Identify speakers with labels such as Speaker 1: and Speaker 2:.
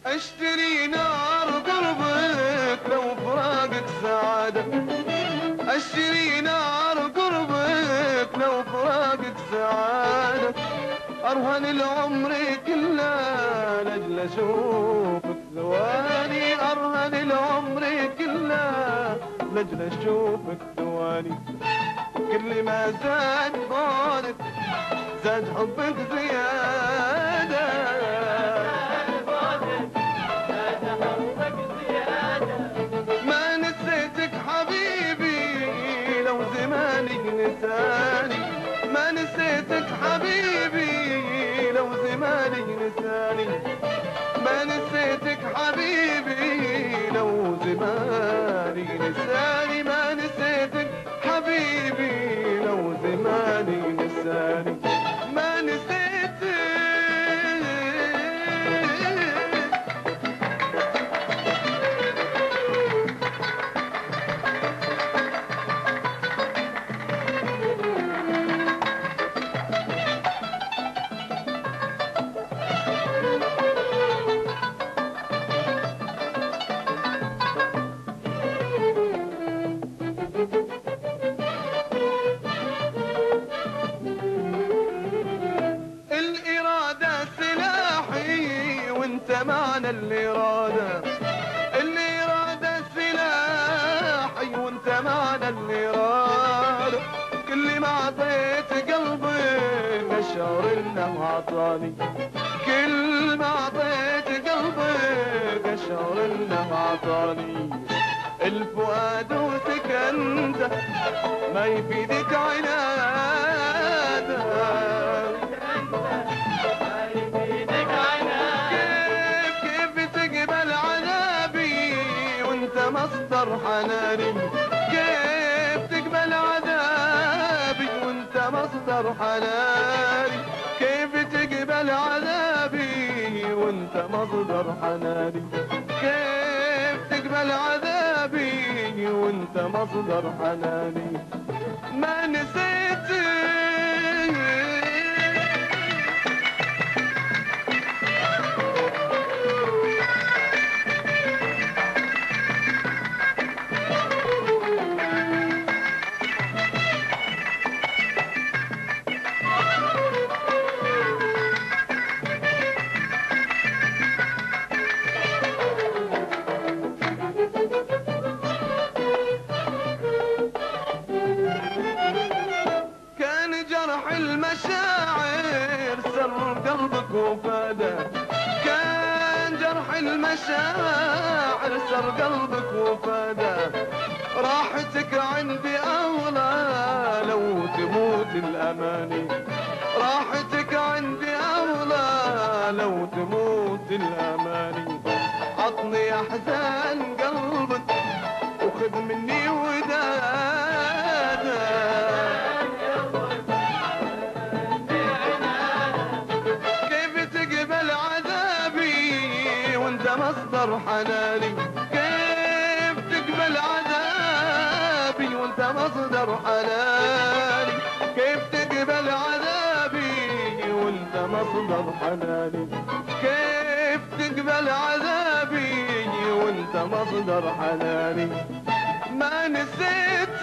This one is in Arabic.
Speaker 1: اشتري نار قربك لو فراقك سعادة، اشتري نار قربك لو فراقك سعادة، ارهن العمر كله لاجل اشوفك ثواني، ارهن العمر كله لاجل اشوفك ثواني. كل ما زاد بعدك زاد حبك زيادة، ما نسيتك حبيبي لو زمانك نساني، ما نسيتك حبيبي لو زمانك نساني، ما نسيتك حبيبي لو زمانك نساني، ما نسيتك حبيبي لو زمانك نساني، ما نسيتك. معنى الإرادة، الإرادة سلاحي وانت معنى الإرادة، كل ما عطيت قلبي أشعر انه عطاني، كل ما عطيت قلبي أشعر انه عطاني، الفؤاد وسكنته ما يفيدك عناده، مصدر حناني، كيف تقبل عذابي وانت مصدر حناني، كيف تقبل عذابي وانت مصدر حناني، كيف تقبل عذابي وانت مصدر حناني، ما نسيتك. المشاعر سر قلبك وفاده، كان جرح المشاعر سر قلبك وفاده، راحتك عندي أغلى لو تموت الأماني، راحتك عندي أغلى لو تموت الأماني، عطني أحزان قلبك وخذ مني وداده، مصدر حناني، كيف تقبل عذابي وانت مصدر حناني، كيف تقبل عذابي وانت مصدر حناني، كيف تقبل عذابي وانت مصدر حناني، ما نسيتك.